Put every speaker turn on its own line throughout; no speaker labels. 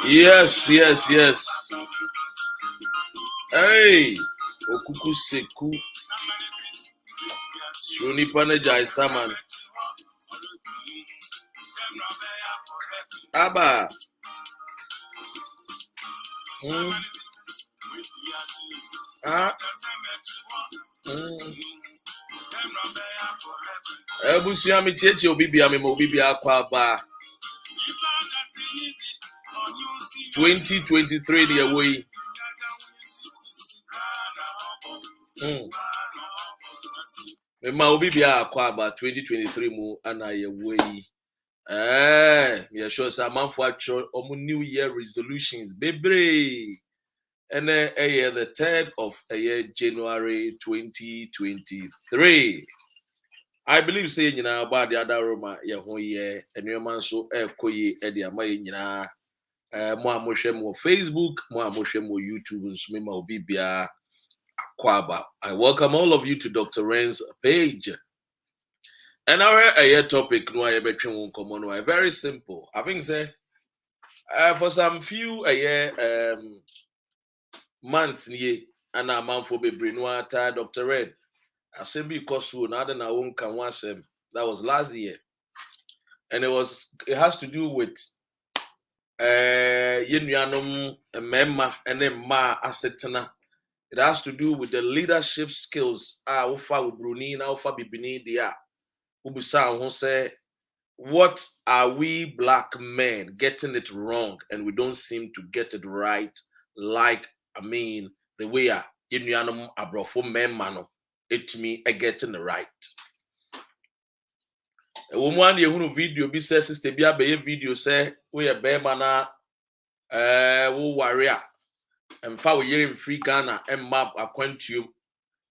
Yes. Hey, okuku seku. Shuni paneja isaman. Aba. Ebusia mi cheche obibia mi mo obibia kwa ba. 2023 the away. Ma obibia kwa ba 2023 mu ana ye way. Me sure say man for omu new year resolutions bebre. And the 3rd of January 2023. I believe say nyina about the other Roma ye ho ye enuman so ekoyi e de ama ye nyina mo amohwe mo Facebook, mo amohwe mo YouTube nso me ma obi bia akwaba. I welcome all of you to Dr. Ren's page. And our topic no I betwe won komo no very simple. I think say for some few months nie and a man for bebre no ata Dr. Ren. I said because na na won kan wasem. That was last year. And it has to do with yenuanom memma and ma asetena. It has to do with the leadership skills ufa with Bruni na ufa bibini dia. Ubisa who say what are we black men getting it wrong and we don't seem to get it right like the way yenuanom abrofo memma no etimi getting it right. A woman you video be says sister be a video say we a bear mana wo warrior and fa we in free Ghana and map aquantium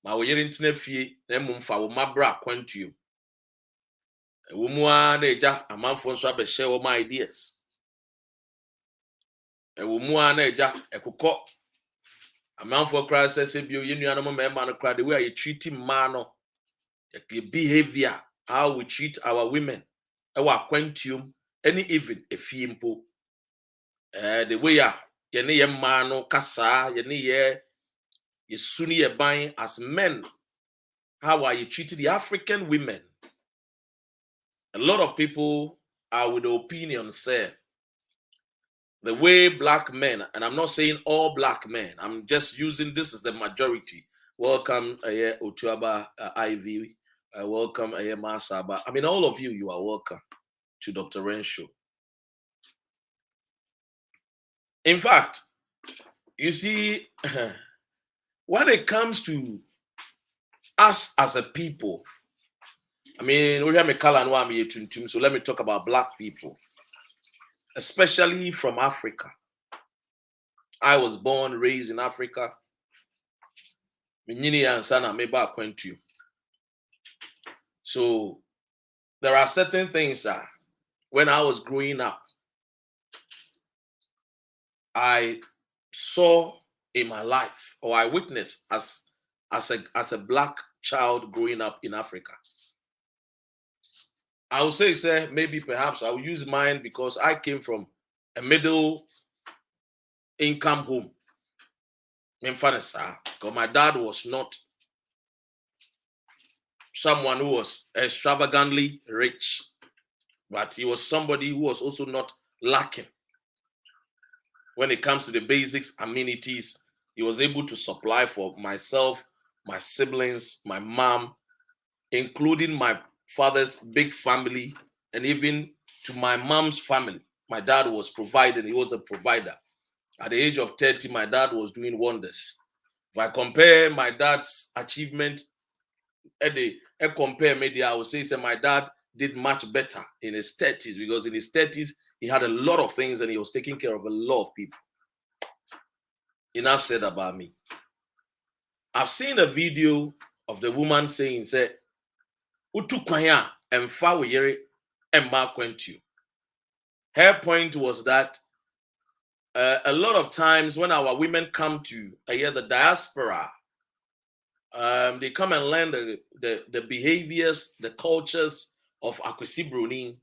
ma we in fie na mumfa wo mabra aquantium a woman na eja amanfo nso abehye wo my ideas a woman na eja ekokọ amanfo kra say bio yenuanom mema no kra the way you treat man no your behavior how we treat our women our aquantium any even a fee mpo the way yene ye man no kasa yene ye suni ye buying as men how are you treating the African women. A lot of people are with the opinion say the way black men, and I'm not saying all black men, I'm just using this as the majority. Welcome Otuaba Ivy, welcome Masaba. All of you are welcome to Dr. Ren's show. In fact, you see, when it comes to us as a people, we have a color, so let me talk about black people, especially from Africa. I was born, raised in Africa. So there are certain things that when I was growing up, I saw in my life, or I witnessed as a black child growing up in Africa. I would say maybe perhaps I will use mine because I came from a middle income home. Because my dad was not someone who was extravagantly rich, but he was somebody who was also not lacking. When it comes to the basics, amenities, he was able to supply for myself, my siblings, my mom, including my father's big family, and even to my mom's family. My dad was providing, he was a provider. At the age of 30, my dad was doing wonders. If I compare my dad's achievement, I would say my dad did much better in his 30s, because in his 30s, he had a lot of things and he was taking care of a lot of people. Enough said about me. I've seen a video of the woman saying, say, Utukwanya and Fawere and Marquentu. Her point was that a lot of times when our women come to the diaspora, they come and learn the behaviors, the cultures of Akwesi Bruni.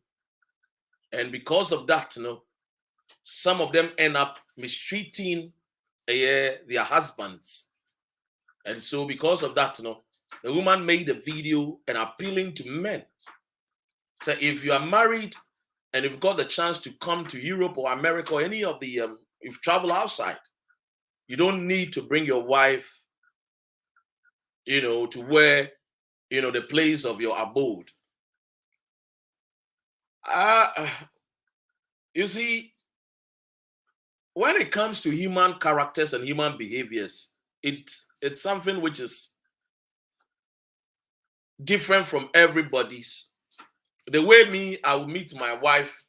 And because of that, some of them end up mistreating their husbands. And so because of that, the woman made a video and appealing to men. So if you are married and you've got the chance to come to Europe or America or any of the, if travel outside, you don't need to bring your wife, to where, the place of your abode. You see, when it comes to human characters and human behaviors, it's something which is different from everybody's. The way I will meet my wife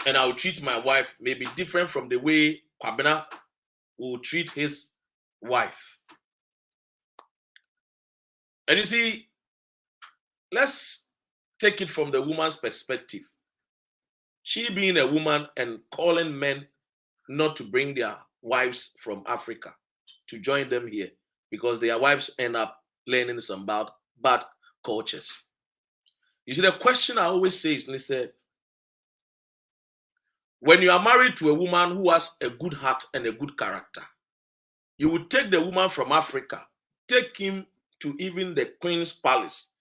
and I will treat my wife may be different from the way Kwabena will treat his wife. And you see, let's take it from the woman's perspective. She being a woman and calling men not to bring their wives from Africa to join them here because their wives end up learning some bad cultures. You see, the question I always say is, listen, when you are married to a woman who has a good heart and a good character, you would take the woman from Africa, take him to even the Queen's Palace.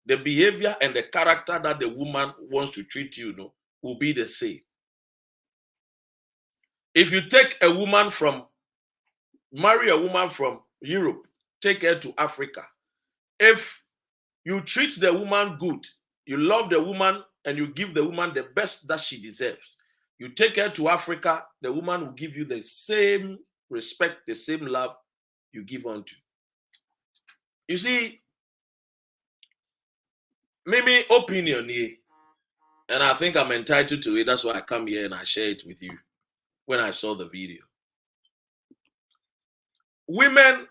The behavior and the character that the woman wants to treat you, will be the same. If you marry a woman from Europe, take her to Africa. If you treat the woman good, you love the woman and you give the woman the best that she deserves, you take her to Africa, the woman will give you the same respect, the same love you give unto. You see, Mimi opinion here, and I think I'm entitled to it. That's why I come here and I share it with you when I saw the video. Women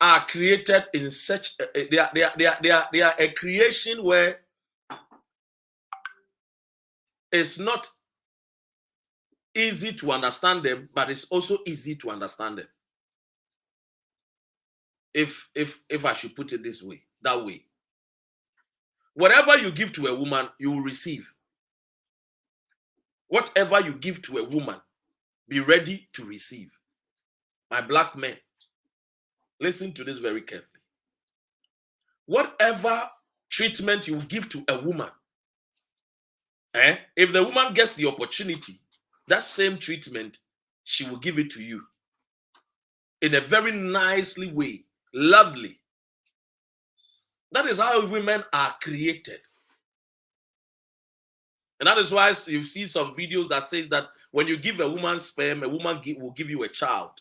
are created in such they are a creation where it's not easy to understand them, but it's also easy to understand them. If I should put it this way, that way. Whatever you give to a woman, you will receive. Whatever you give to a woman, be ready to receive. My black men, listen to this very carefully. Whatever treatment you give to a woman, if the woman gets the opportunity, that same treatment, she will give it to you in a very nicely way, lovely. That is how women are created. And that is why you see some videos that say that when you give a woman sperm, a woman will give you a child.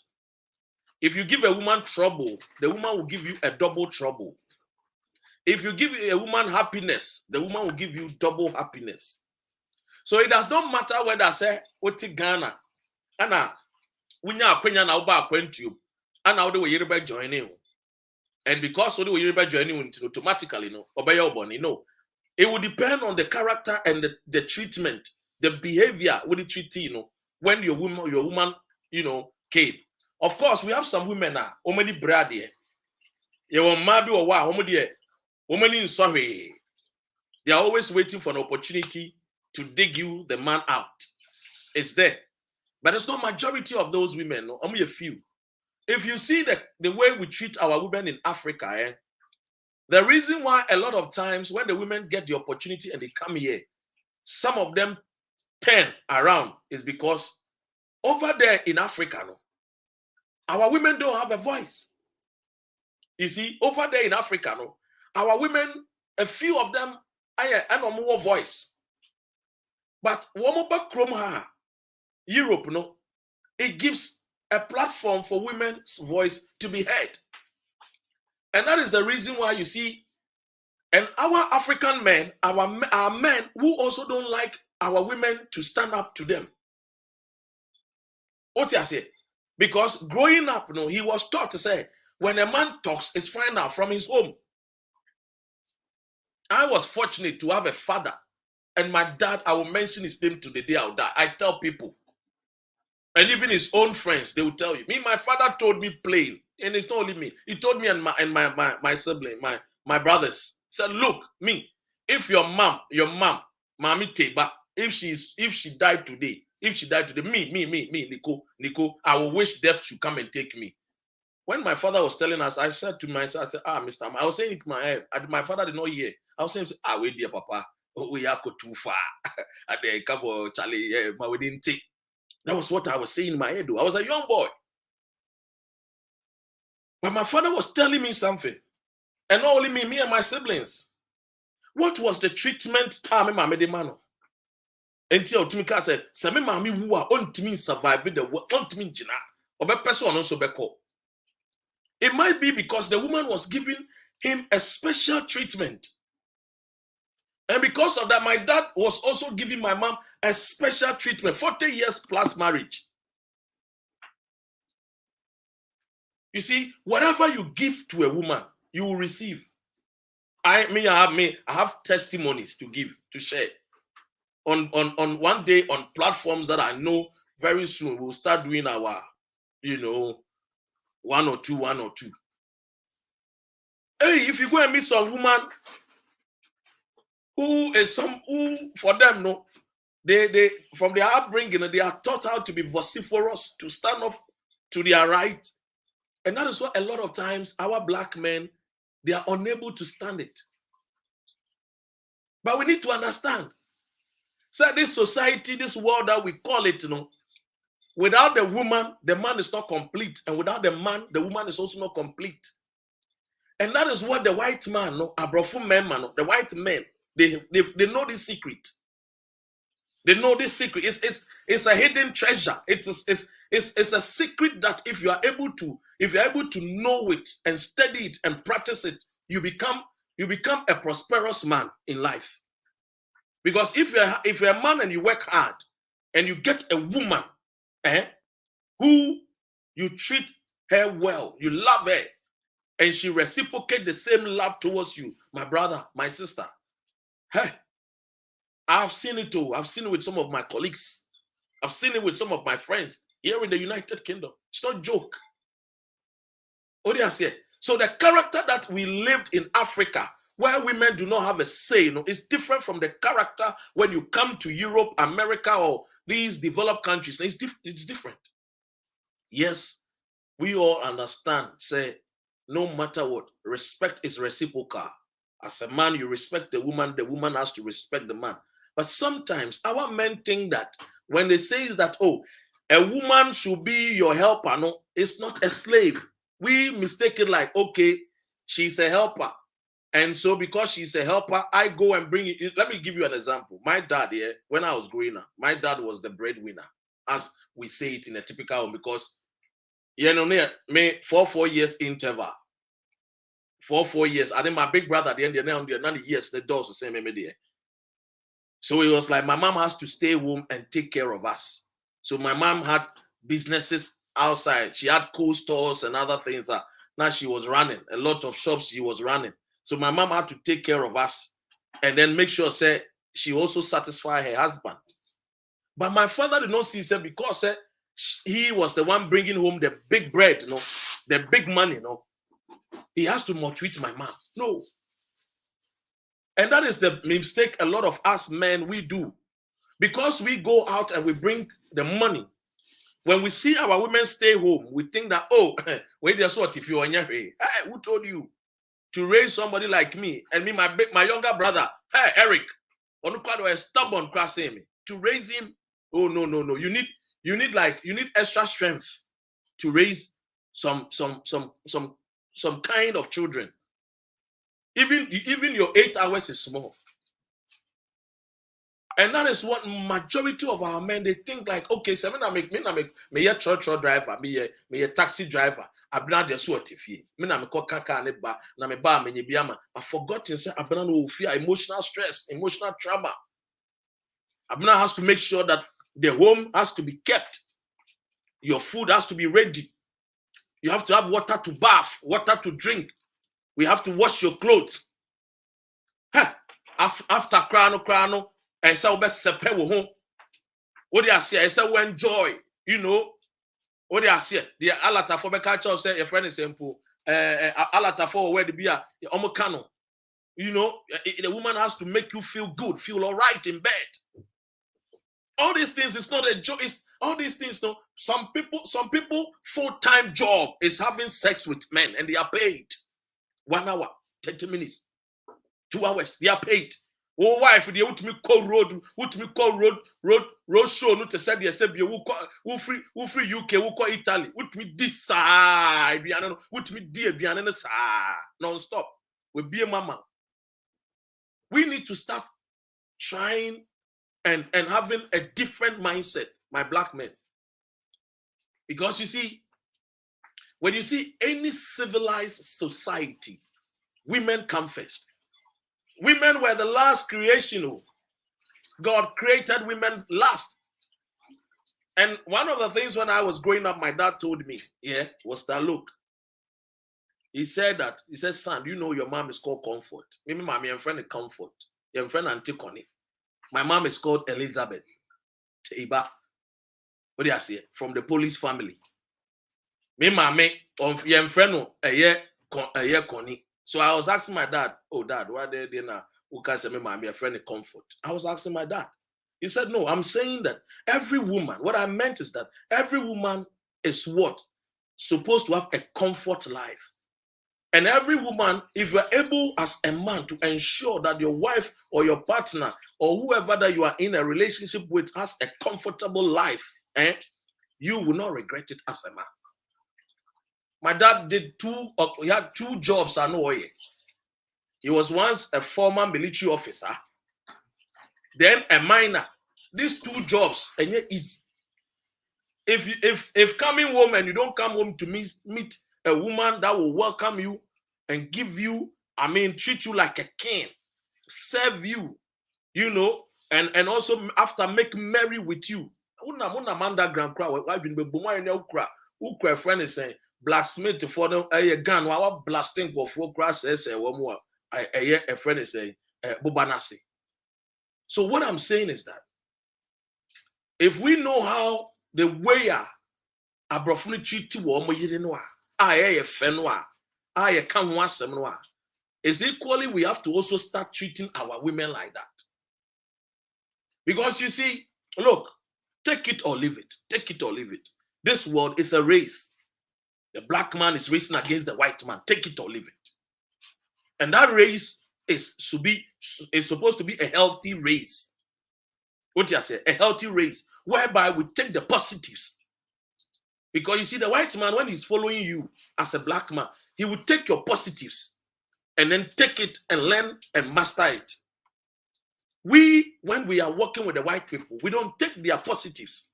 If you give a woman trouble, the woman will give you a double trouble. If you give a woman happiness, the woman will give you double happiness. So it does not matter whether I say what Ghana, Anna, when you are Quenya now back went you, and now they were Yoruba joining. And because they were Yoruba joining, automatically, obey your body, it will depend on the character and the treatment, the behavior with the treaty, when your woman, came. Of course, we have some women now, how many bread here? You want maybe or what? How many in sorry? They are always waiting for an opportunity to dig you, the man, out. It's there. But it's not majority of those women, only a few. If you see the way we treat our women in Africa, the reason why a lot of times when the women get the opportunity and they come here, some of them turn around is because over there in Africa, our women don't have a voice. You see, over there in Africa, our women, a few of them, have no more voice. But Europe, it gives a platform for women's voice to be heard. And that is the reason why you see, and our African men, our men who also don't like our women to stand up to them. What I say? Because growing up, he was taught to say, when a man talks, it's fine out from his home. I was fortunate to have a father, and my dad, I will mention his name to the day I'll die. I tell people, and even his own friends, they will tell you. Me, my father told me plain, and it's not only me. He told me and my sibling, my brothers, said, look, me, if your mom, mommy Teba, if she died today, If she died today, me, Nico, I will wish death should come and take me. When my father was telling us, I said to myself, I said, Mr. I was saying it in my head. My father did not hear. I was saying, wait, dear papa, we are too far. And then come on, Charlie, but we didn't take. That was what I was saying in my head. I was a young boy. But my father was telling me something. And not only me and my siblings. What was the treatment? Until Timika said, Sami Mami Wua, on to me survive the work, on to me Jina, or be person also be called. It might be because the woman was giving him a special treatment. And because of that, my dad was also giving my mom a special treatment. 40 years plus marriage. You see, whatever you give to a woman, you will receive. I have testimonies to give, to share. On one day on platforms that I know very soon we'll start doing our, one or two. Hey, if you go and meet some woman who for them, no, they from their upbringing, they are taught how to be vociferous, to stand up to their right. And that is what a lot of times our black men, they are unable to stand it. But we need to understand. So this society, this world that we call it, without the woman, the man is not complete. And without the man, the woman is also not complete. And that is what the white man, the white men, they know this secret. They know this secret. It's a hidden treasure. It's a secret that if you are able to know it and study it and practice it, you become a prosperous man in life. Because if you're a man and you work hard and you get a woman who you treat her well, you love her, and she reciprocates the same love towards you, my brother, my sister. Hey, I've seen it too. I've seen it with some of my colleagues. I've seen it with some of my friends here in the United Kingdom. It's not a joke. What do you say? So the character that we lived in Africa, where women do not have a say, is different from the character when you come to Europe, America, or these developed countries. It's different. Yes, we all understand, say, no matter what, respect is reciprocal. As a man, you respect the woman has to respect the man. But sometimes our men think that when they say that, a woman should be your helper, no, it's not a slave. We mistake it like, okay, she's a helper. And so because she's a helper, I go and bring it. Let me give you an example. My dad, when I was growing up, my dad was the breadwinner, as we say it in a typical home, because, me 4 years interval. 4 years. I think my big brother at the end of the years, the doors the same there. So it was like my mom has to stay home and take care of us. So my mom had businesses outside. She had co-stores and other things that now she was running. A lot of shops she was running. So my mom had to take care of us and then make sure she also satisfy her husband. But my father did not see because he was the one bringing home the big bread, the big money, he has to maltreat my mom. No. And that is the mistake a lot of us men, we do. Because we go out and we bring the money. When we see our women stay home, we think that, wait, that's what if you are hey, who told you to raise somebody like me? And me, my younger brother, hey, Eric, stubborn me. To raise him, no. You need extra strength to raise some kind of children. Even your 8 hours is small. And that is what majority of our men, they think like, okay, so me a church driver, me a taxi driver. I've not the sort of fee. Me na me call kaka ne ba na me ba me biama. I forgot to say I've no fear, emotional stress, emotional trauma. Abna has to make sure that the home has to be kept. Your food has to be ready. You have to have water to bath, water to drink. We have to wash your clothes. After crano, and so best sepe wo home. What do you say? I say we enjoy, What do you say? The alata for be catch up say your friend is simple. Alata for where the beer, omokano. The woman has to make you feel good, feel all right in bed. All these things is not a joke. It's all these things. No, some people full-time job is having sex with men and they are paid 1 hour, 30 minutes, 2 hours. They are paid. Oh, wife, they want me call road show. No, to say they say who free UK, who call Italy, with me this side, with me dear, non-stop. We be a mama. We need to start trying and having a different mindset, my black men. Because you see, when you see any civilized society, women come first. Women were the last creation. God created women last. And one of the things when I was growing up, my dad told me, was that, look, he said, son, you know your mom is called Comfort. Maybe my friend is Comfort. Your friend Antigone. My mom is called Elizabeth Teiba. What do I say? From the police family. Me mama of your friend a year Connie. So I was asking my dad, oh dad, why they now? Who can say me my friend Comfort? I was asking my dad. He said, no, I'm saying that every woman, what I meant is that every woman is what? Supposed to have a comfort life. And every woman, if you're able as a man to ensure that your wife or your partner or whoever that you are in a relationship with has a comfortable life, you will not regret it as a man. My dad he had 2 jobs. I know. He was once a former military officer, then a miner. These 2 jobs, and yet is if coming home and you don't come home to meet a woman that will welcome you and give you, treat you like a king, serve you, and also after make merry with you. Who friend is saying blacksmith for them a gun while blasting for grass a friend is saying bubanasi. So what I'm saying is that if we know how the way abrofuni treat is equally we have to also start treating our women like that. Because you see, look, take it or leave it. Take it or leave it. This world is a race. The black man is racing against the white man. Take it or leave it. And that race is supposed to be a healthy race. What do you say? A healthy race whereby we take the positives. Because you see, the white man, when he's following you as a black man, he will take your positives and then take it and learn and master it. We, when we are working with the white people, we don't take their positives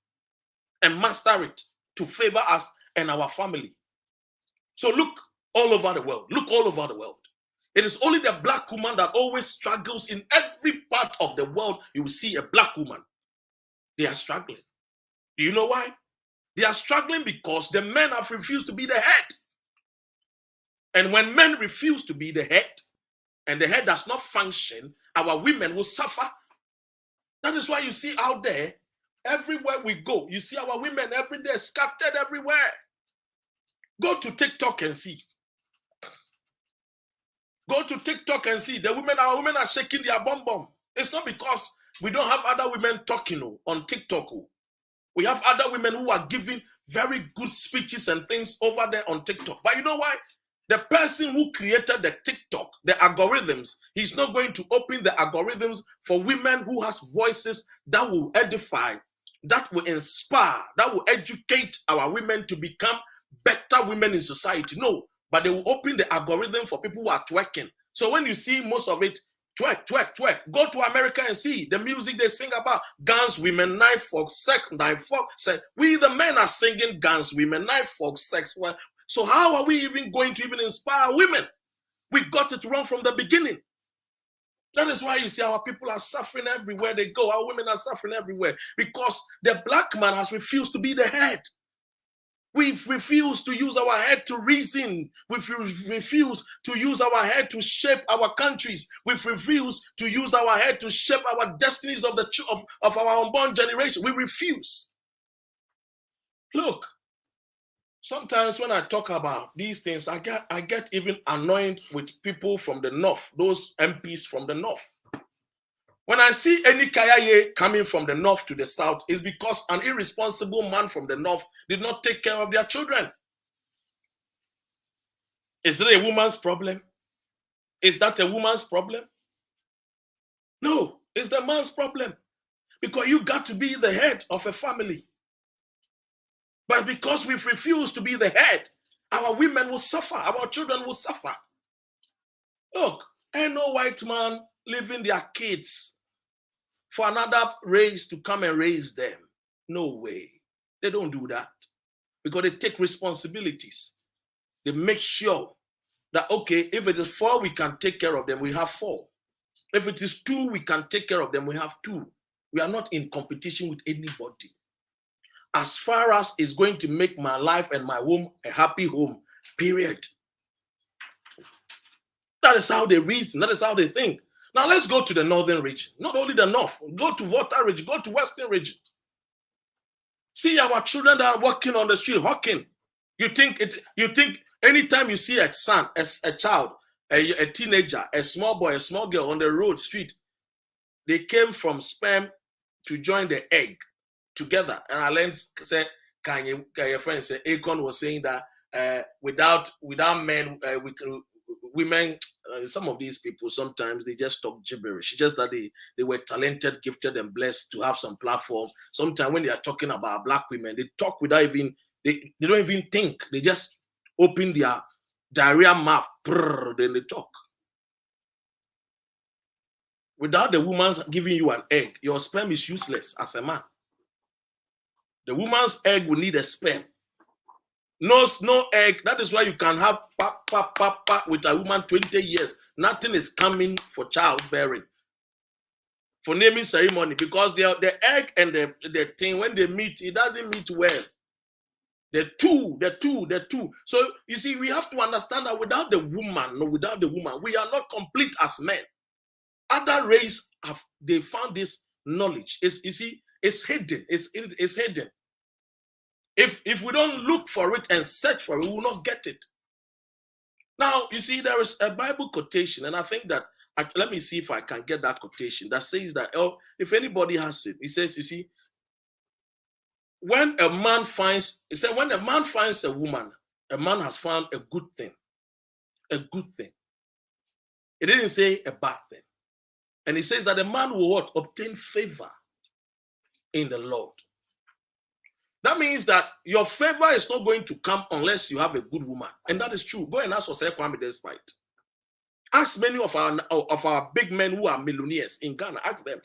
and master it to favor us and our family. So look all over the world. Look all over the world. It is only the black woman that always struggles in every part of the world. You will see a black woman. They are struggling. Do you know why? They are struggling because the men have refused to be the head. And when men refuse to be the head, and the head does not function, our women will suffer. That is why you see out there, everywhere we go, you see our women every day scattered everywhere. Go to TikTok and see. Go to TikTok and see. Our women are shaking their bum bum. It's not because we don't have other women talking on TikTok. We have other women who are giving very good speeches and things over there on TikTok. But you know why? The person who created the TikTok, the algorithms, he's not going to open the algorithms for women who has voices that will edify, that will inspire, that will educate our women to become better women in society. No, but they will open the algorithm for people who are twerking. So when you see most of it, twerk, twerk, twerk. Go to America and see the music they sing about. Guns, women, knife, fork, sex, knife, fork, sex. We, the men, are singing guns, women, knife, fork, sex. Well, so how are we even going to even inspire women? We got it wrong from the beginning. That is why you see our people are suffering everywhere they go. Our women are suffering everywhere because the black man has refused to be the head. We've refused to use our head to reason. We've refused to use our head to shape our countries. We've refused to use our head to shape our destinies of our unborn generation. We refuse. Look, sometimes when I talk about these things, I get even annoyed with people from the north, those MPs from the north. When I see any Kayaye coming from the north to the south, it's because an irresponsible man from the north did not take care of their children. Is it a woman's problem? Is that a woman's problem? No, it's the man's problem. Because you got to be the head of a family. But because we've refused to be the head, our women will suffer, our children will suffer. Look, ain't no white man leaving their kids for another race to come and raise them. No way. They don't do that. Because they take responsibilities. They make sure that, okay, if it is 4, we can take care of them, we have 4. If it is 2, we can take care of them, we have 2. We are not in competition with anybody. As far as it's going to make my life and my home a happy home, period. That is how they reason. That is how they think. Now let's go to the northern region. Not only the north. Go to Volta region. Go to western region. See our children that are walking on the street, hawking. You think anytime you see a son, a child, a teenager, a small boy, a small girl on the road, street, they came from sperm to join the egg together. And I learned, say, can your friend say, Akon was saying that without men, women, some of these people, sometimes they just talk gibberish. It's just that they were talented, gifted, and blessed to have some platform. Sometimes when they are talking about black women, they talk without even, they don't even think. They just open their diarrhea mouth, then they talk. Without the woman giving you an egg, your sperm is useless as a man. The woman's egg will need a sperm. No egg. That is why you can have with a woman 20 years. Nothing is coming for childbearing, for naming ceremony, because the egg and the thing, when they meet, it doesn't meet well. The two. So you see, we have to understand that without the woman, we are not complete as men. Other race they found this knowledge. It's hidden. It's hidden. If we don't look for it and search for it, we will not get it. Now, you see, there is a Bible quotation, and I think that, let me see if I can get that quotation that says that, if anybody has it, it says, you see, when a man finds a woman, a man has found a good thing. A good thing. It didn't say a bad thing. And it says that a man will what? Obtain favor in the Lord. That means that your favor is not going to come unless you have a good woman. And that is true. Go and ask Osei Kwame Despite. Ask many of our big men who are millionaires in Ghana. Ask them.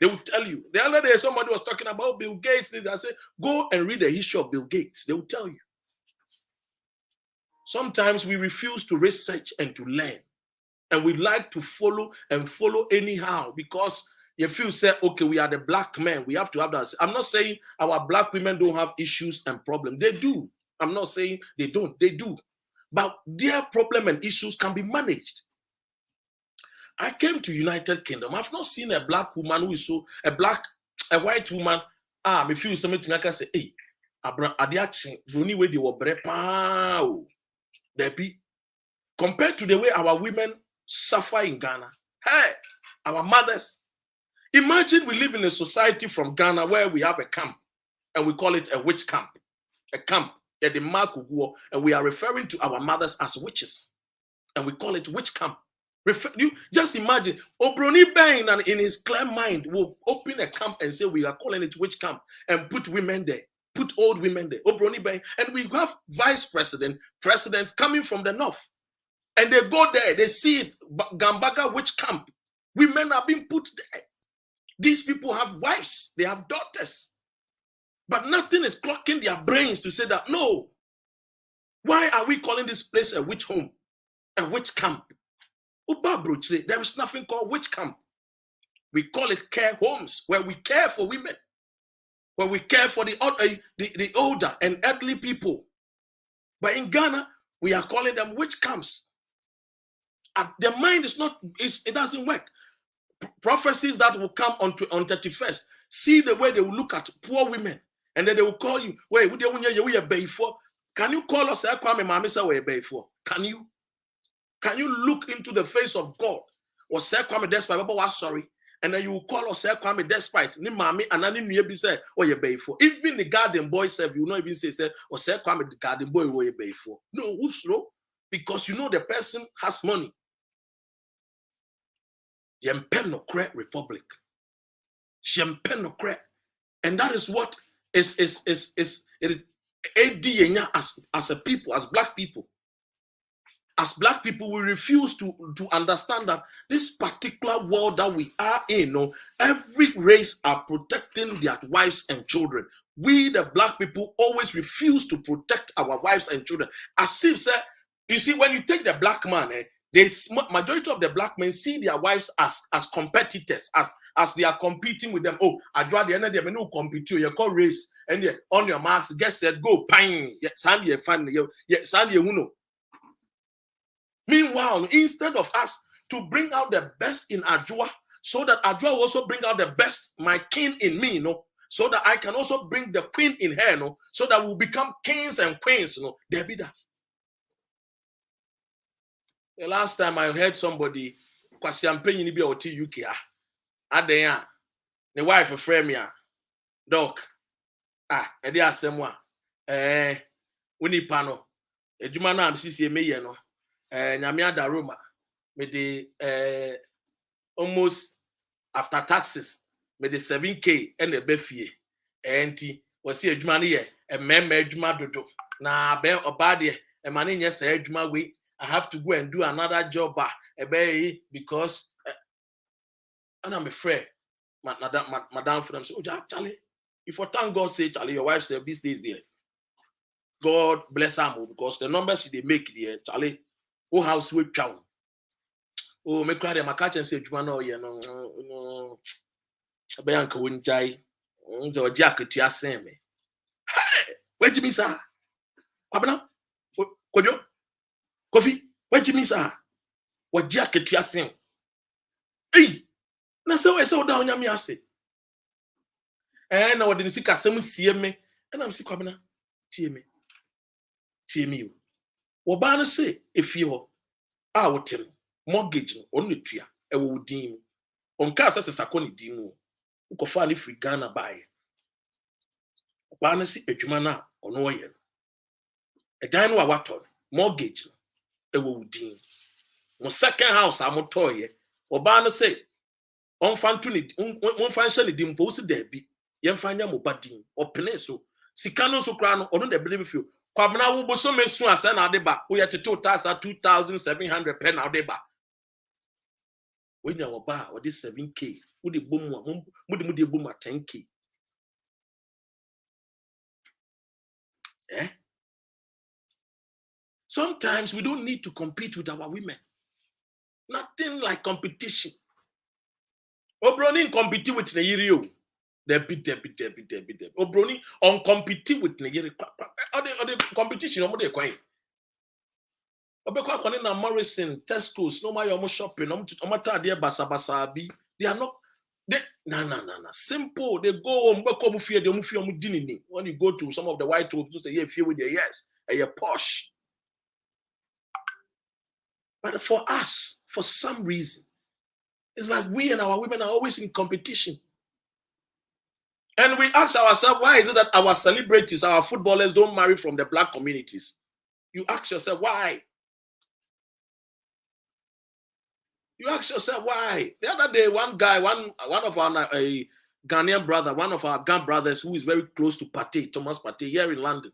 They will tell you. The other day, somebody was talking about Bill Gates. I said, go and read the history of Bill Gates. They will tell you. Sometimes we refuse to research and to learn. And we like to follow anyhow because you feel say, okay, we are the black men. We have to have that. I'm not saying our black women don't have issues and problems. They do. I'm not saying they don't. They do. But their problem and issues can be managed. I came to United Kingdom. I've not seen a black woman who is so, a white woman. Me feel something like I say, hey, the only way they were compared to the way our women suffer in Ghana. Hey, our mothers. Imagine we live in a society from Ghana where we have a camp and we call it a witch camp. A camp at the Makuguo, and we are referring to our mothers as witches. And we call it witch camp. You just imagine, Obroni Bain in his clear mind will open a camp and say we are calling it witch camp and put women there, put old women there. Obroni Bain, and we have presidents coming from the north. And they go there, they see it, Gambaga witch camp. Women are being put there. These people have wives, they have daughters. But nothing is clocking their brains to say that, no. Why are we calling this place a witch home? A witch camp? There is nothing called witch camp. We call it care homes, where we care for women, where we care for the older and elderly people. But in Ghana, we are calling them witch camps. And their mind is not, it doesn't work. Prophecies that will come on 31st, see the way they will look at poor women, and then they will call you, wait, can you call us? Can you? Can you look into the face of God? Or say, sorry, and then you will call us Kwame despite ni mami and ani nuye bi say oh you pay for. Even the garden boy self, you will not even say or say Kwame the garden boy oh you pay for. No, who's slow? Because you know the person has money. Yempe NOKOR3 Republic. Yempe NOKOR3. And that is what is as a people, as black people. As black people, we refuse to understand that this particular world that we are in, every race are protecting their wives and children. We, the black people, always refuse to protect our wives and children. As if, sir, you see, when you take the black man, the majority of the black men see their wives as competitors, as they are competing with them. Oh, I draw the end of them, no compete, you call race, and on your marks, get set, go, pine, Sandy, fan, Sandy, uno. Meanwhile, instead of us to bring out the best in Ajua, so that Ajua will also bring out the best, my king in me, so that I can also bring the queen in her, so that we'll become kings and queens, there be that. The last time I heard somebody, Kwasiampe be or UK, Adeya, the wife of Fremia, Doc, and they are someone, Winnie a Jumana, CC Mayer, Nyamia Daruma, me the almost after taxes, me the 7K and the Befie, and was here Jumani, a member Jumadodo. Na be obade, a man in yes, Juma way. I have to go and do another job because and I'm afraid, Madam for them say, oh, Charlie, if you thank God, say, Charlie, your wife said these days there. God bless her because the numbers they make there, Charlie. Oh, house with chow. Oh, me cry them. I catch and say, "Jumano, no, Bianca wouldn't jai. So jacket to your me. Hey, wait me, sir. Kwabena, Kojo, Kofi, wait me, sir. What jacket to your Hey, na so I saw down your miase. And I didn't see Cassim see me, and I'm see Kwabena, tear me. Wabana say, if you are with him, mortgage only tria, a would deem. On cast as a Sakoni demo. Who find if we Ghana buy. Banasi a Jumana or no yen. A dino a waton, mortgage, a wood deem. No second house, I'm a toy, or Banna say, on Fantuni, one function it imposed there be, yen find yam badin, or peneso, Sicano Socrano, or no, they believe you. Kwabna will be so many soon as an adeba, we had to 2,700 pen out deba. When you bar or this 7K, would the boom, would the boom at 10K. Sometimes we don't need to compete with our women. Nothing like competition. Obroni compete with Nigeria. They beat. Obroni on compete with Nigeria. Or the competition, no more they quite. Obekwa na Morrison, Tesco's, no matter how shopping, no matter their basa bi. They are not. They no. Simple. They go home. When you go to some of the white houses, you say, "Yeah, fear with your yes, and you're posh." But for us, for some reason, it's like we and our women are always in competition. And we ask ourselves, why is it that our celebrities, our footballers don't marry from the black communities? You ask yourself, why? You ask yourself, why? The other day, one guy, one of our Ghanaian brother, one of our Ghan brothers who is very close to Pate, Thomas Pate, here in London.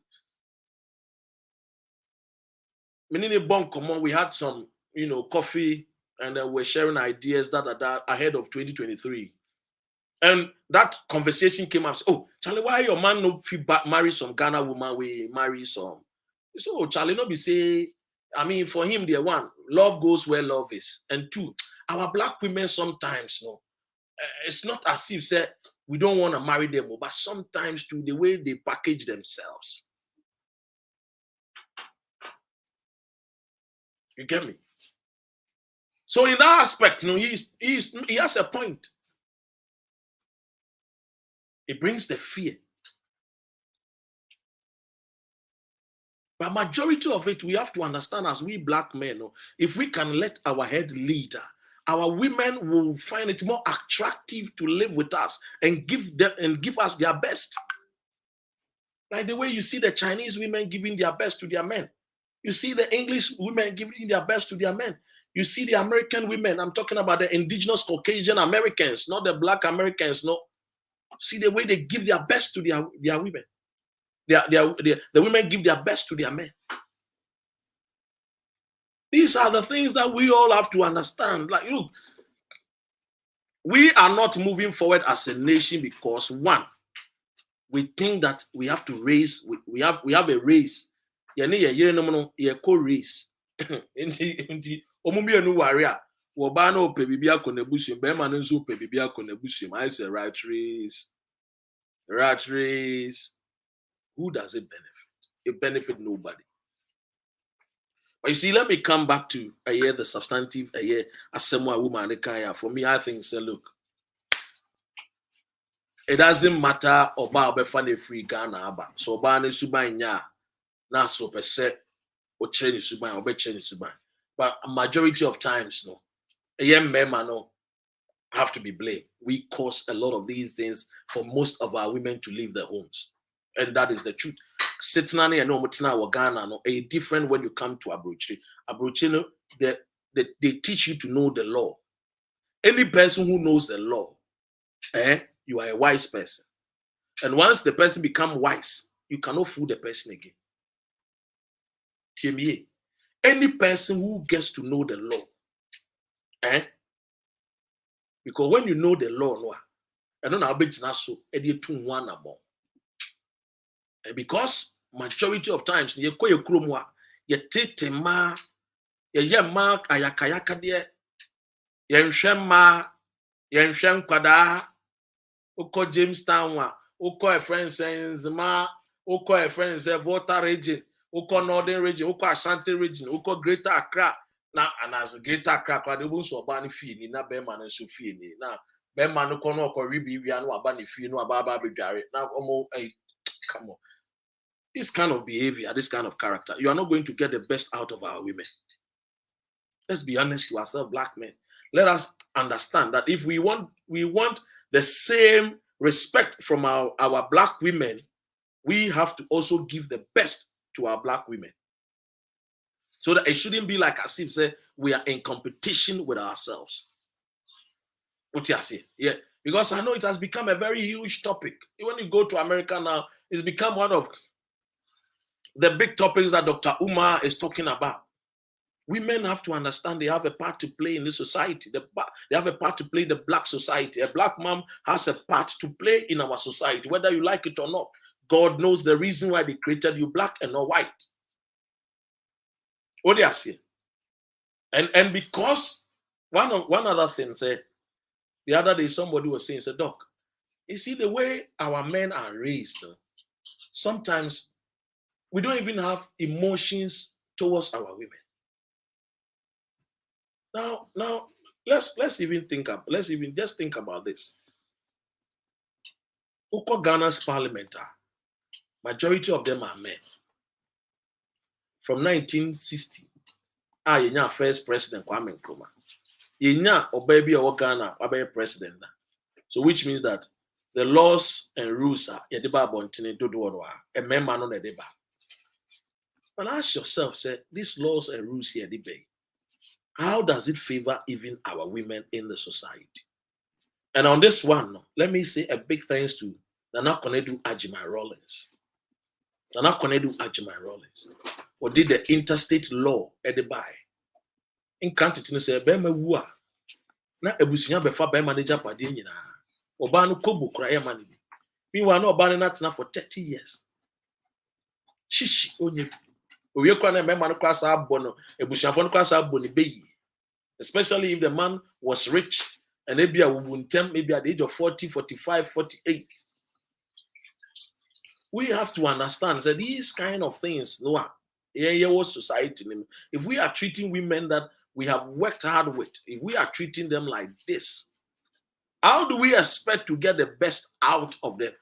We had some, coffee, and we're sharing ideas ahead of 2023. And that conversation came up. Oh, Charlie, why your man no marry some Ghana woman? We marry some. So Charlie no be say. I mean, for him, the one love goes where love is, and two, our black women sometimes it's not as if say we don't want to marry them, but sometimes to the way they package themselves. You get me? So in that aspect, he has a point. It brings the fear. But majority of it, we have to understand as we black men, if we can let our head lead, our women will find it more attractive to live with us and give us their best. Like the way you see the Chinese women giving their best to their men. You see the English women giving their best to their men. You see the American women. I'm talking about the indigenous Caucasian Americans, not the black Americans. No. See the way they give their best to their women. The women give their best to their men. These are the things that we all have to understand. Like, look, we are not moving forward as a nation because, one, we think that we have to raise, we have a race. Co-race. I say rat race. Rat race. Who does it benefit? It benefits nobody. But you see, let me come back to the substantive as someone woman. For me, I think, say, look, it doesn't matter about befane free Ghana. So ban is subanya na so per se or train is suban or be train is suban. But a majority of times, no, men no have to be blamed. We cause a lot of these things for most of our women to leave their homes. And that is the truth. Sitnani and Omotina or Ghana, no, a different when you come to Abuchi. Abuchi, they teach you to know the law. Any person who knows the law, you are a wise person. And once the person becomes wise, you cannot fool the person again. TMA. Any person who gets to know the law, because when you know the law, no, I don't know so one more. And because majority of times you call your kromwa, you take ma, you mark ayakayaka de, you ma, you kwada, uko Jamestown wa, uko a friend says ma, uko a friend says Volta region, uko Northern region, uko Ashanti region, uko Greater Accra. Now, and as a Greater Accra, they won't so bani fee ni na Beman and Sophie ni na Beman no kono ko ribi we anu abani fee no ababa bidare. Now, come on. This kind of behavior, this kind of character, you are not going to get the best out of our women. Let's be honest to ourselves, black men. Let us understand that if we want the same respect from our black women, we have to also give the best to our black women. So that it shouldn't be like as if say we are in competition with ourselves. What you say? Yeah, because I know it has become a very huge topic. When you go to America now, it's become one of the big topics that Dr. Umar is talking about. Women have to understand they have a part to play in this society. They have a part to play in the black society. A black mom has a part to play in our society, whether you like it or not. God knows the reason why they created you black and not white. What do you say? And because one other thing, said the other day somebody was saying, said, Doc, you see the way our men are raised, sometimes we don't even have emotions towards our women. Now, let's even think about this. Oko Ghana's parliament, majority of them are men. From 1960, yenya first president Kwame Nkrumah. Yenya obaby o Ghana obaby president. So which means that the laws and rules are yediba bontine dodo a member no deba. But ask yourself, say, these laws and rules here, how does it favor even our women in the society? And on this one, let me say a big thanks to Nana Konedu Ajimai Rawlings. Nana Konedu Ajimai Rawlings. Or did the interstate law at the buy. In country to say, Bema Wua. Na Ebusunya befa by manager Padina. Obanu Kobu Kraya Mani. We were not banning that now for 30 years. Shishi onye. Especially if the man was rich and maybe at the age of 40, 45, 48. We have to understand that these kind of things, society. If we are treating women that we have worked hard with, if we are treating them like this, how do we expect to get the best out of them?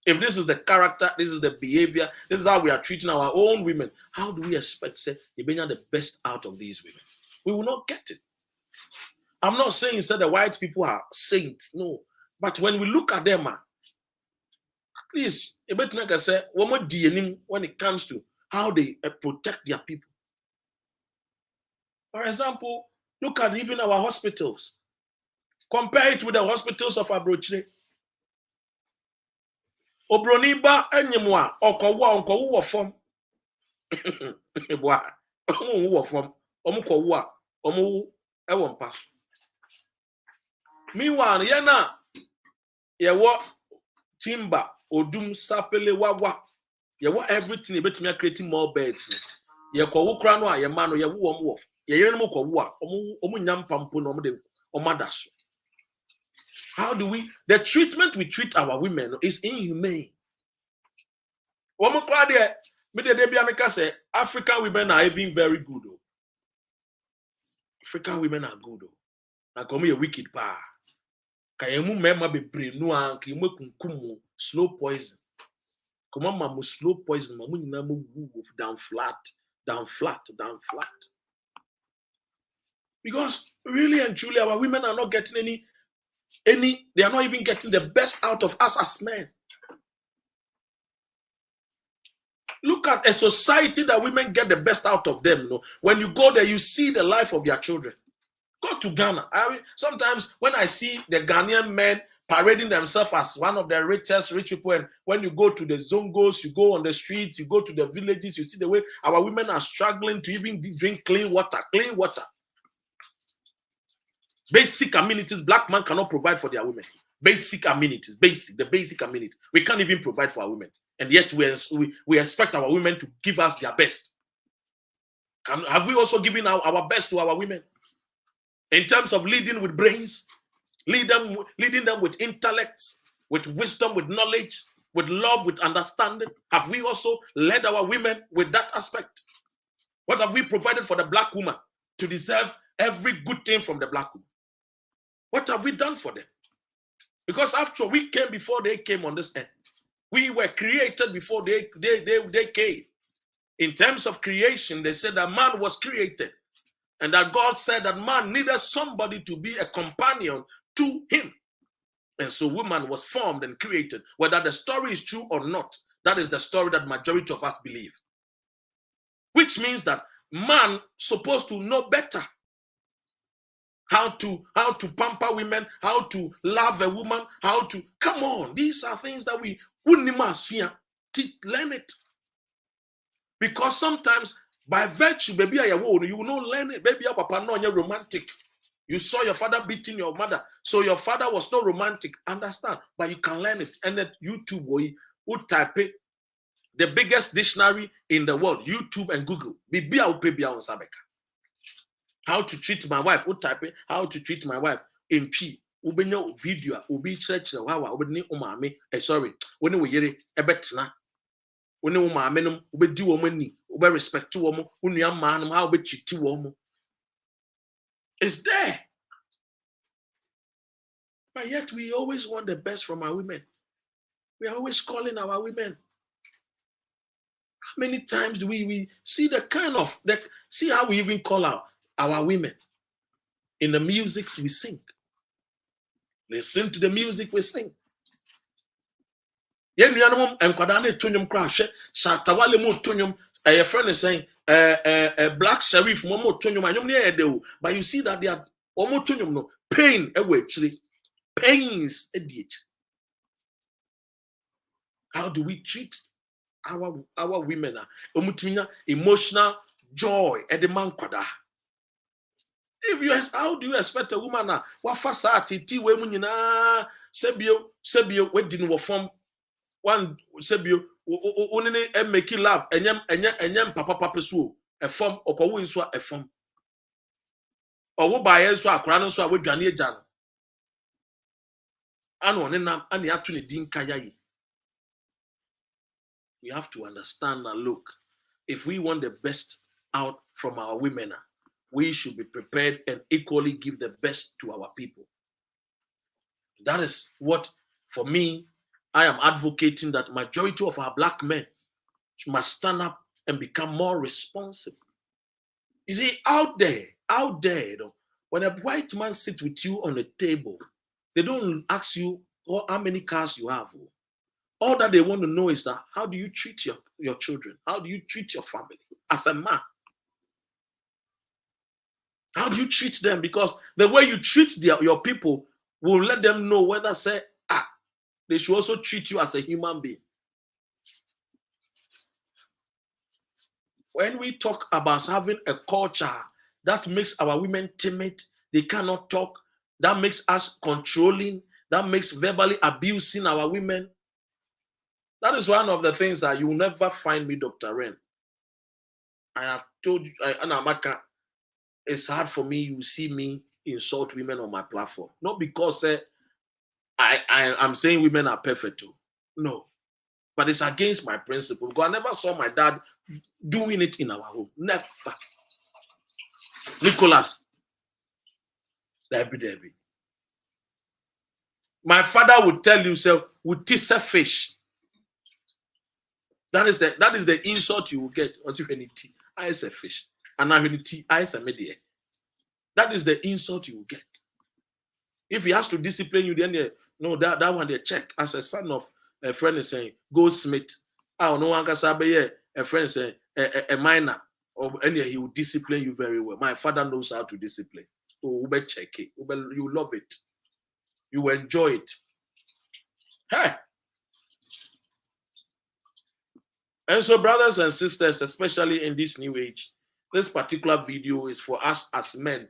If this is the character, this is the behavior, this is how we are treating our own women, how do we expect to get the best out of these women? We will not get it. I'm not saying that the white people are saints, no. But when we look at them, at least a bit like I said, one more DNA when it comes to how they protect their people. For example, look at even our hospitals. Compare it with the hospitals of Abrochire. Obroniba enyimwa okowa onkowo wo fom. Eboa. Omo wo fom. Omo kowo a omo ewo mpa. Meanwhile, yana yewo timber, odum, sapele, wawa. Yewo everything ebetumi creating more beds. Ye kowo kra no a ye ma no ye wo omo wo. Ye yere no kowo a omo nyampampo no omo de omadaso. How do we? The treatment we treat our women is inhumane. One more crowd there. Me the baby America say African women are even very good. Oh. African women are good. Oh. Na come a wicked pa. Kayemu mema be brain no an kimu kunkum slow poison. Come on, mamu slow poison. Mamu nyina mo down flat, down flat, down flat. Because really and truly, our women are not getting any. They are not even getting the best out of us as men. Look at a society that women get the best out of them. You know? When you go there, you see the life of their children. Go to Ghana. Sometimes when I see the Ghanaian men parading themselves as one of the rich people, and when you go to the Zongos, you go on the streets, you go to the villages, you see the way our women are struggling to even drink clean water. Clean water. Basic amenities, black man cannot provide for their women. Basic amenities, the basic amenities. We can't even provide for our women. And yet we expect our women to give us their best. Have we also given our best to our women? In terms of leading with brains, leading them with intellect, with wisdom, with knowledge, with love, with understanding. Have we also led our women with that aspect? What have we provided for the black woman to deserve every good thing from the black woman? What have we done for them? Because after all, we came before they came on this earth. We were created before they came. In terms of creation, they said that man was created. And that God said that man needed somebody to be a companion to him. And so woman was formed and created. Whether the story is true or not, that is the story that majority of us believe. Which means that man supposed to know better how to pamper women, how to love a woman, how to, come on, these are things that we wouldn't learn it. Because sometimes by virtue, baby, you will not learn it. Baby, your papa no, you're romantic. You saw your father beating your mother, so your father was not romantic. Understand? But you can learn it. And that YouTube boy would type it, the biggest dictionary in the world, YouTube and Google. How to treat my wife? Would type it, how to treat my wife in P. Ubenya video, ubi church, ubeni umame. Sorry, when we hear it, ebetna. When you mamma, ube do woman, ube respect to woman, when you man, how be cheat to woman. It's there. But yet we always want the best from our women. We are always calling our women. How many times do we see the kind of, see how we even call our women? In the music we sing. Listen to the music we sing. A friend is saying, a black sheriff, but you see that they are almost pain actually pains. How do we treat our women? Emotional joy at the man. If you ask, how do you expect a woman what facility we munina sebio we didn't form one sebio only make you laugh and papa so a form or ko so a form or wo buy so akra no so a wadwane agya no ano ne nam ani ato ne din kaya yi. We have to understand and look, if we want the best out from our women, we should be prepared and equally give the best to our people. That is what, for me, I am advocating, that majority of our black men must stand up and become more responsible. You see, out there, When a white man sits with you on a table, they don't ask you how many cars you have. All that they want to know is that how do you treat your children? How do you treat your family as a man? How do you treat them? Because the way you treat your people will let them know whether they should also treat you as a human being. When we talk about having a culture that makes our women timid, they cannot talk, that makes us controlling, that makes verbally abusing our women, that is one of the things that you will never find me, Dr. Ren. I have told you, Anamaka, it's hard for me, you see me insult women on my platform. Not because I'm saying women are perfect too. No. But it's against my principle. Because I never saw my dad doing it in our home. Never. Nicholas. Debbie. My father would tell you, would tease a fish. That is the insult you will get. I is a fish. And now I is a media. That is the insult you will get. If he has to discipline you, then no, that one they check. As a son of a friend is saying, goldsmith. Oh, no one can say a friend saying a minor, or any he will discipline you very well. My father knows how to discipline. So you check it. You love it. You enjoy it. Hey. And so, brothers and sisters, especially in this new age, this particular video is for us as men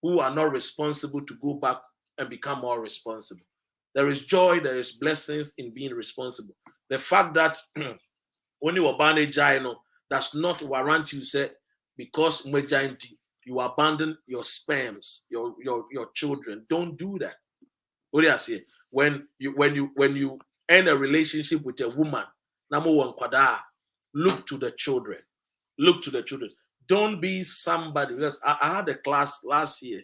who are not responsible to go back and become more responsible. There is joy, there is blessings in being responsible. The fact that when you abandon Jaino does not warrant you say because you abandon your sperms, your children. Don't do that. What do I say? When you end a relationship with a woman, number one, look to the children. Look to the children. Don't be somebody, because I had a class last year.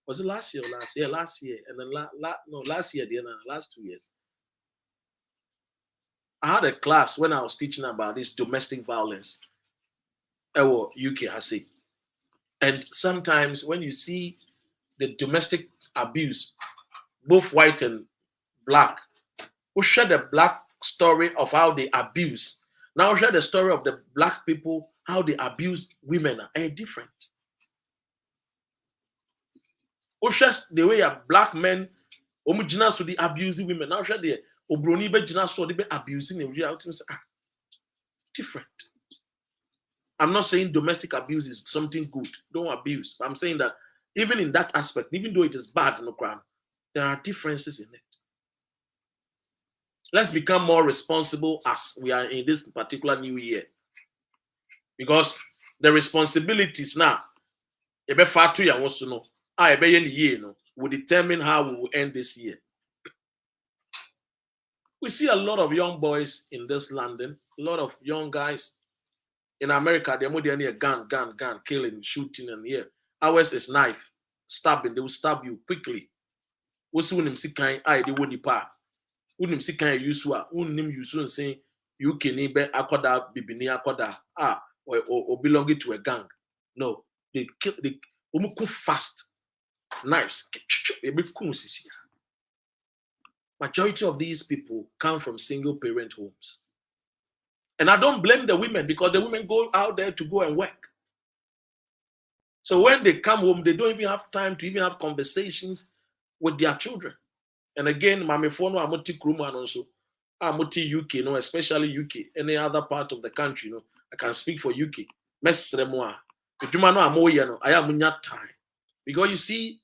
Was it last year or last year? Last year. And then last year, last 2 years. I had a class when I was teaching about this domestic violence. UK has it. And sometimes when you see the domestic abuse, both white and black, we share the black story of how they abuse. Now share the story of the black people, how they abuse women are different. We share the way a black men homogeneous to the abusing women. Now share the obroni be so they be abusing different. I'm not saying domestic abuse is something good. Don't abuse. But I'm saying that even in that aspect, even though it is bad in the ground, there are differences in it. Let's become more responsible as we are in this particular new year. Because the responsibilities now, will determine how we will end this year. We see a lot of young boys in this London, a lot of young guys. In America, they're more than a gun, killing, shooting, and here. Ours is knife, stabbing. They will stab you quickly. What's when them see kind? They won't pa. When them see kind use what? When them use and say you can be akoda bibini akoda or belonging to a gang. No, they kill. They fast knives. They be Majority of these people come from single parent homes. And I don't blame the women because the women go out there to go and work. So when they come home, they don't even have time to even have conversations with their children. And again, Mamifono Amoti Kruman also, Amoti UK, especially UK, any other part of the country, I can speak for UK. Mesremwa. I am not time. Because you see,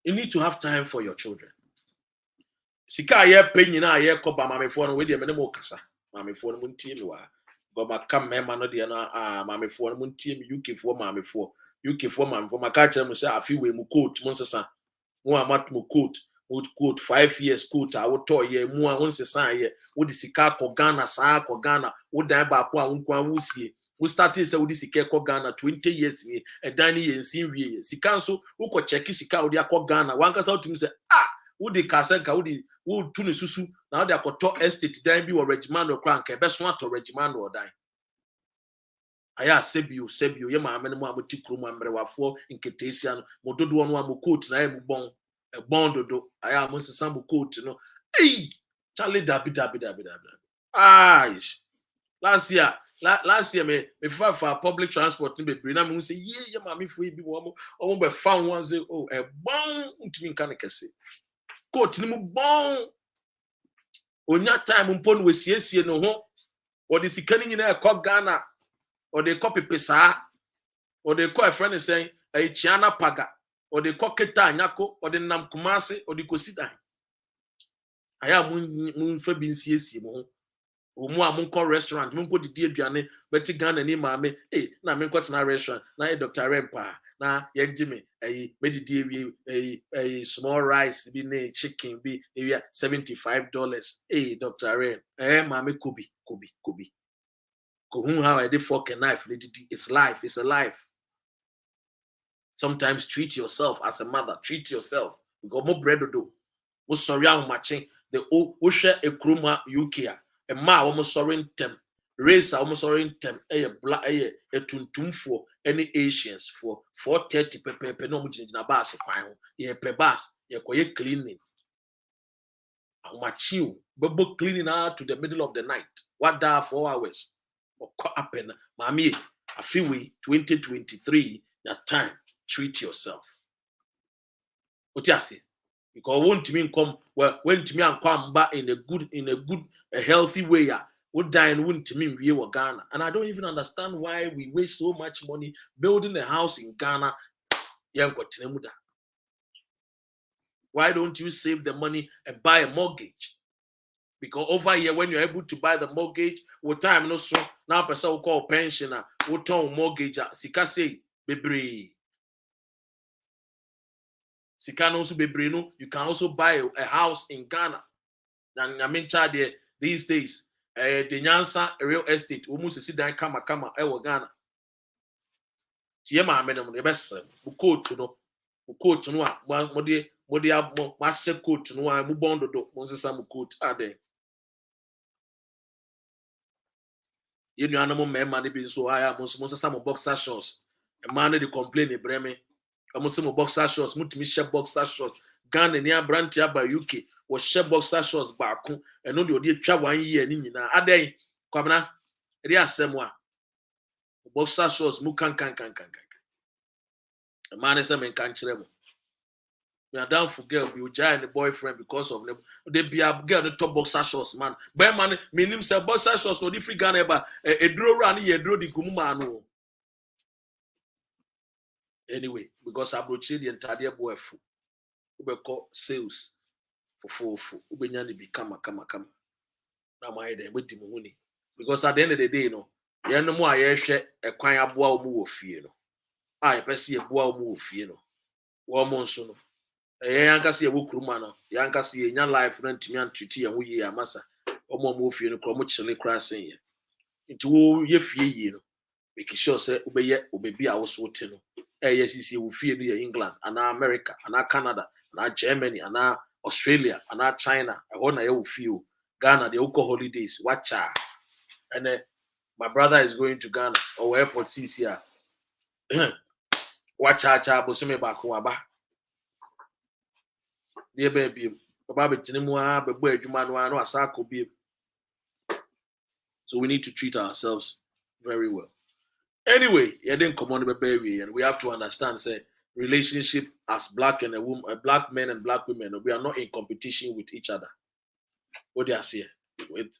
you need to have time for your children. Sika ye penyi na ye koba mamefo no we de menemo kasa mamefo no muntie mi wa go makam mema no de na mamefo no muntie mi UK fo mamefo maka kire mu say afi we mu coat mu nsesa mu amat mu coat 5 years coat a wo to ye mu a wo nsesa ye wo di sika ko Ghana saa ko Ghana wo dan ba ko a wo nkwa wo sie we started say wo di sika ko Ghana 20 years ni e dan ni ye nsin wie sika nso wo ko check sika wo di akọ Ghana wan kasa utumi say wo di kasenka wo tu ne susu na wo di akoto estate dan bi wo regiment or crank e be so ato regiment or dan aya sebio ye maame no mo amoti krom amrewafo inketesia no mododo no amokoot na em bon e bon dodo aya mo sesa mo coat no Charlie dabi. Last year me for public transport ni bebre na me say ye maame fo bi mo be found one say oh e bon ntimi nka ne kese coat ni mo bon onya time mpo no wasiesie no ho o de sika ni nyina e kɔ Ghana or they copy pesa, or they call a friend saying a chiana paga, or they call keta nyako, or the nam kumase, or the kosida. I am moon fabin CSC mo. Umu amunko restaurant, munko di dear Johnny, Betty Gun and Imame, na minko na restaurant, na Dr. Rempa, na yen Jimmy, a medi a small rice, be ne chicken, be $75. Dr. Ren, mame Kobe. How I did fork and knife. It's life. It's a life. Sometimes treat yourself as a mother. Treat yourself. Because more bread to do. Mo sorry I'm matching the o share a kruma UK. A ma almost sorry tem. Race almost sorry tem. A black a tuntum for any Asians for 4:30 pepe no much in a bass. Ye pe bass. Ye cleaning. I'm matching. But cleaning out to the middle of the night. What da 4 hours? What happened, Mami? I feel we 2023 that time. Treat yourself. What you say? Because won't mean come well when to me and come back in a good a healthy way. Would die and wouldn't mean we were Ghana. And I don't even understand why we waste so much money building a house in Ghana. Why don't you save the money and buy a mortgage? Because over here, when you're able to buy the mortgage, what time no so now person will call pensioner, what ton mortgage, sika say bebre. Sika no also bebre no, you can also buy a house in Ghana. And I mean there these days, the Nyansa real estate, almost see that kama Ghana. Tiye ma amena mo the best coat no modi master coat no mu bondo do mo sesa mo coat ade. You know, animal men money being so high, most some boxer shorts. A man they complain in Bremen. Almost some boxer shorts, multi share boxer shorts. Ghana near branch by UK was share boxer shorts back and no the try 1 year in na ade kwabna ri asemwa boxer shorts mu kan. A man is a man can chirem. We are down for girl, we giant the boyfriend because of them. They be a girl the top boxer shorts, man. But man, me him say boxer shorts no different Ghana but a draw run here draw the kumuma no. Anyway, because I brought the entire boy fu. We call sales for we be kama. Now my head with the money. Because at the end of the day, no, you know more I share a quite a boa move fear no. I see a boa move fear no. One monsoon. Yanka see a wokrumano, Yanka see a young life rent to me and treaty and we are massa. Or more move fear no cromuchally crossing ye. Into ye fear ye no. Make sure say be I was what no. Yes, you will fear England and America and Canada and Germany and Australia and China. I want to feel Ghana the Oko holidays. Watch out. And my brother is going to Ghana or airport sees here. Watch out, Bosome Bakuaba. Dear baby, Baba Tinimua, Babu Jumano, Asako be. So we need to treat ourselves very well. Anyway, you didn't come on the baby, and we have to understand, say, relationship as black and a woman, black men and black women, we are not in competition with each other. What do I say?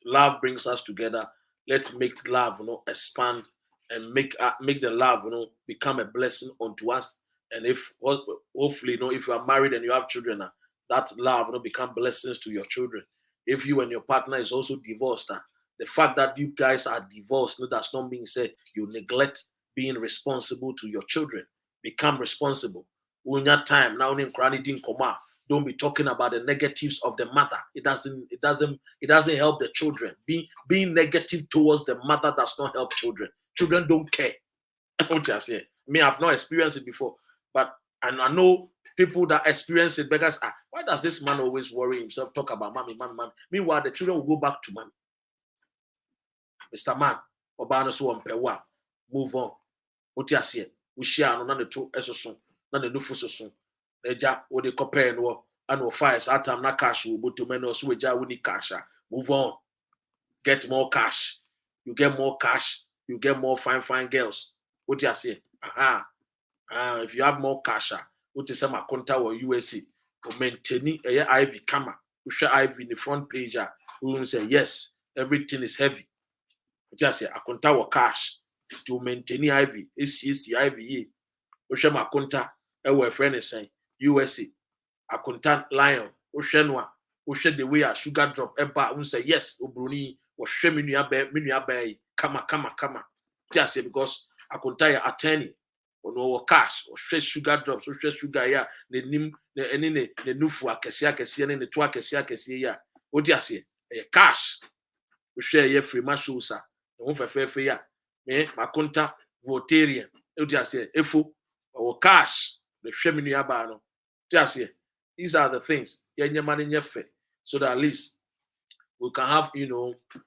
Love brings us together. Let's make love, expand and make the love, become a blessing unto us. And if hopefully, if you are married and you have children, that love, become blessings to your children. If you and your partner is also divorced, the fact that you guys are divorced does not mean say you neglect being responsible to your children. Become responsible. When your time now in Koma, don't be talking about the negatives of the mother. It doesn't help the children. Being negative towards the mother does not help children. Children don't care. What you say? Me, I've not experienced it before, but and I know people that experience it because why does this man always worry himself? Talk about mommy. Meanwhile, the children will go back to mommy. Mr. Man, Obano so on pewa. Move on. What you say? We share no na the two esoso na the nufu soso. Eja wo de compare no and no fires at time na cash we but to men also we ja we need cash. Move on. Get more cash. You get more cash. You get more fine girls. What you say? Aha. If you have more cash, what is some account or USA or maintaining a Ivy camera, we share Ivy in the front page. We will say yes, everything is heavy. Just say account or cash to maintain Ivy, ACC Ivy. We share my account. Our friend is saying USA account lion. We share no. We share the way a sugar drop. Eba we say yes. Obroni we share minu bay. Kama. Just say because account attorney. Ono cash or share sugar drops or share sugar ya the nim the nufu akesi ne to akesi ya what you say cash we share ye free mashosa the one for ya me makonta votarian what you say efo or cash the share menu aba no just say these are the things ye nyama ne fe so that at least we can have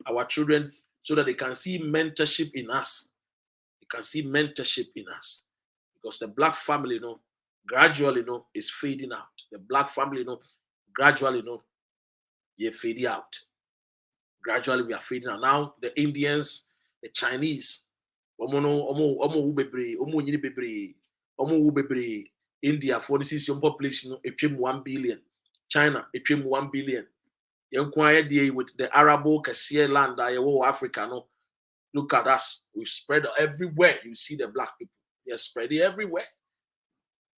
our children so that they can see mentorship in us. They can see mentorship in us. Because the black family, gradually, is fading out. The black family, gradually, you're fading out. Gradually, we are fading out. Now, the Indians, the Chinese, India, for this is your population, it came 1 billion. China, it came 1 billion. You inquire with the Arabo Kassia land, Africa, no. Look at us. We spread everywhere. You see the black people. They're spreading everywhere.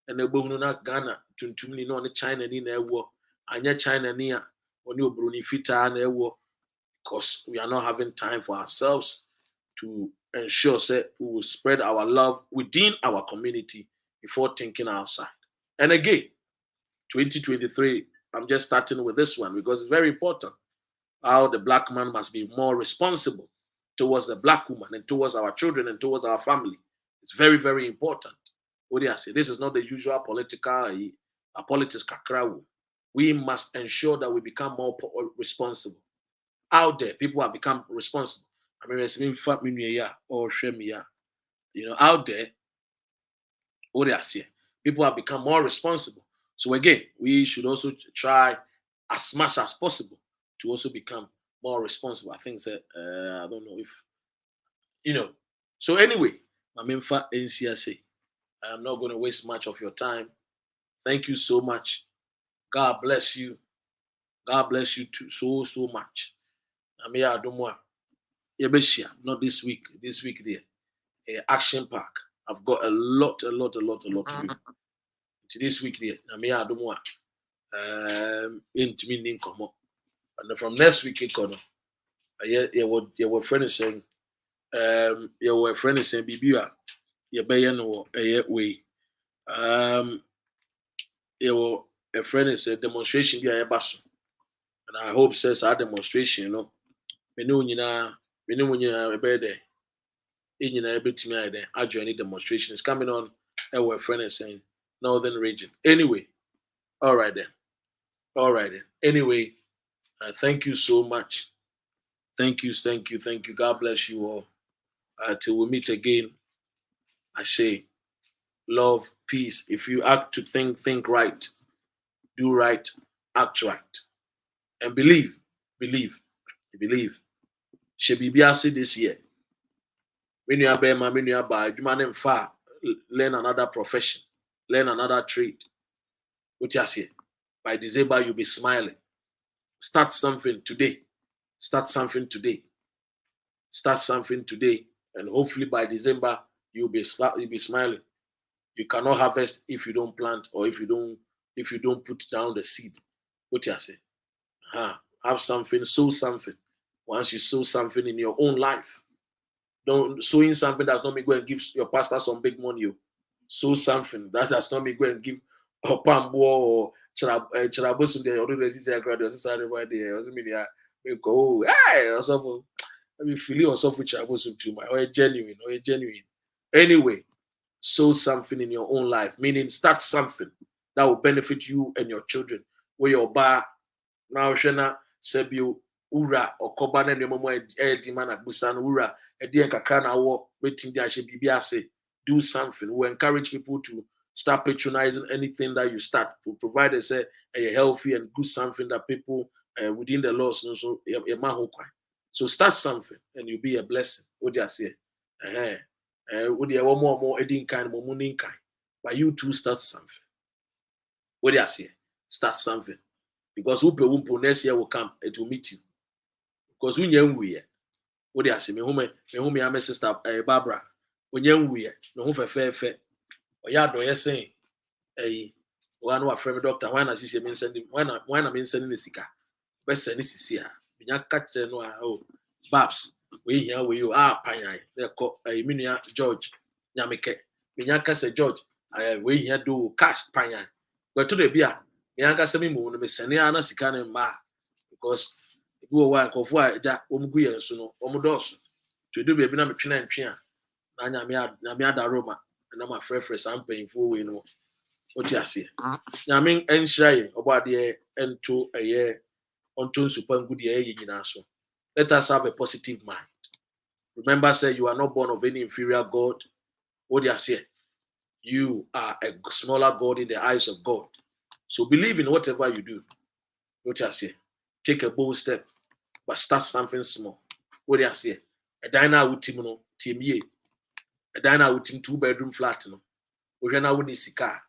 And the Bonuna Ghana, Tuntumini, no, China, ni na war. Anya China near, or new Bruni Fita, and war. Because we are not having time for ourselves to ensure that we will spread our love within our community before thinking outside. And again, 2023, I'm just starting with this one because it's very important. How the black man must be more responsible towards the black woman and towards our children and towards our family. It's very, very important. What do I say? This is not the usual politics kakrawu. We must ensure that we become more responsible. Out there, people have become responsible. I mean, out there, what do I say? People have become more responsible. So again, we should also try as much as possible to also become more responsible. I think that I don't know if So anyway, my memfa NCSA. I am not going to waste much of your time. Thank you so much. God bless you. God bless you too so much. I'm here at Domwa. Not this week. This week there. Action Park. I've got a lot to do. This week there. I'm here at Domwa. Into me come up. And then from next week, your friend is saying, your friend is saying, Bibia, your bayan way. Your friend is a demonstration be a basso. And I hope says our demonstration, we know a better able to me there. I join any demonstration. It's coming on. Our friend is saying Northern region. Anyway, all right then. Anyway, thank you so much. Thank you. God bless you all. Till we meet again, I say love, peace. If you act to think right, do right, act right. And believe. Shebibiasi this year. When you are learn another profession, learn another trade. What you say? By December, you'll be smiling. Start something today. And hopefully by December, you'll be smiling. You cannot harvest if you don't plant or if you don't put down the seed. What you say? Have something, sow something. Once you sow something in your own life, sowing something does not mean go and give your pastor some big money. Sow something that does not mean go and give a pambo or charabosu there. Already resist a graduate. Doesn't mean go. Let me feel yourself with charabosu too. Or genuine. Anyway, sow something in your own life. Meaning, start something that will benefit you and your children. Where your bar now, Shana, Sebio, ura okoba na nemo mo edi mana busa no ura edi kakra na wo wetin dia she bibia say do something. We encourage people to start patronizing anything that you start, provided say a healthy and good something that people within the laws so so start something and you'll be a blessing. What do you say? What do you want more edding kind more money kind? But you too start something. What do you say? Start something. Because who next year will come, it will meet you. Because we young we what do you say? Me whom my sister Barbara. When young we no who fair. Or ya do you saying? One who a friend doctor, when I see me sending when I'm sending the sika. Best send this here. Binya catch no oh Babs. We here we you panya. They call Minia George Yamike. Binya Casa George. We here do cash panya. But to the beer, Bianca semi moon, Miss Saniana Sican ma because go away of why that Omguya so Omodos. To do baby number China and Chia. Namiada Roma. And I'm a friend for some painful, you know. What you see? I mean, and shy about the end to a year on to super good year in so. Let us have a positive mind. Remember, say you are not born of any inferior God. What you say? You are a smaller God in the eyes of God. So believe in whatever you do. What you say? Take a bold step, but start something small. What you say? A diner with team ye. A diner with team 2-bedroom flat. No. We now need a car.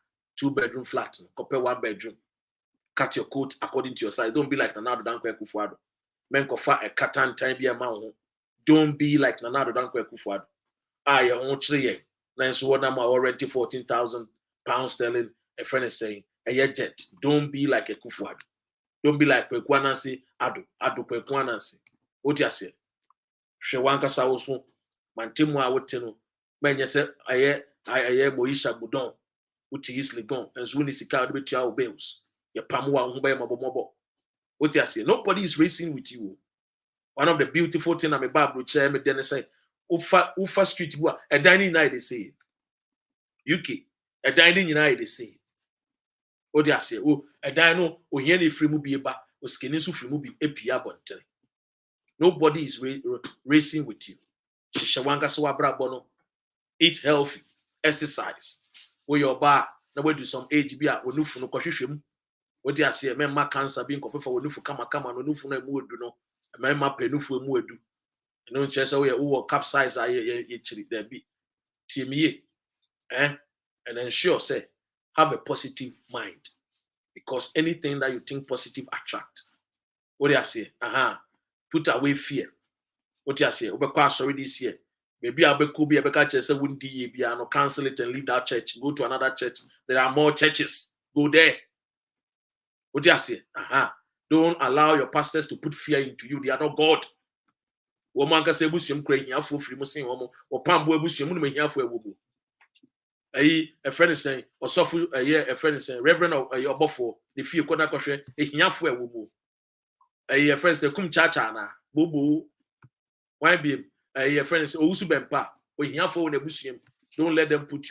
2-bedroom flat. No. Compare 1 bedroom. Cut your coat according to your size. Don't be like Nanado Dankwe Kufuado. Men kofa a katan time be a man. Don't be like Nanado Dankwe Kufuado. Your own tree. Nice one number already 14,000 pounds sterling. A friend is saying, a jet. Don't be like a Kufuado. Don't be like Kwekwanansi Ado Kwekwanansi. What you say? Shewanka Sawosu. Mantimu awoteno. Men yese aye Moisha Budon. Uti isli gon. And Zuni Sika with your bills. Your Pamua Humbe Mobo. What you say? Nobody is racing with you. One of the beautiful things I'm a Bible chair, me then say, Ufa Street, a dining night, they say. UK, a dining night, they say. What do you say? Oh, a dino, or any free movie, or skinny free movie, a bonte. Nobody is racing with you. Shishawanga Swabra Bono. Eat healthy, exercise. Where your bar, now we do some HBR, or no for no coffee. What do you say? Men ma cancer being coffee for no for come and no for no mood, no. Men ma pay no for mood. No chess away who capsize there be team ye. And ensure say have a positive mind. Because anything that you think positive attract. What do you say? Put away fear. What do you say? Sorry this year. Maybe I'll be a catcher say wouldn't be no cancel it and leave that church. Go to another church. There are more churches. Go there. What do you say? Don't allow your pastors to put fear into you. They are not God. Woman can say bushim crazy for free musing or pambo bushim here for a woman. A friend is saying, or suffer a year, a friend is saying, Reverend or your buffo, the few corner question, a here for a woman. A friend say, Cum chachana, boo. Why be a friend is also bempa, when you have for the bushim, don't let them put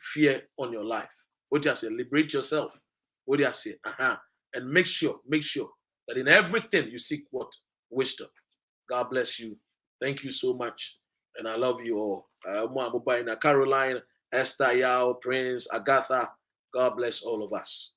fear on your life. What do you say? Liberate yourself. What do you say? And make sure that in everything you seek what? Wisdom. God bless you. Thank you so much. And I love you all. Caroline, Esther, Yao, Prince, Agatha. God bless all of us.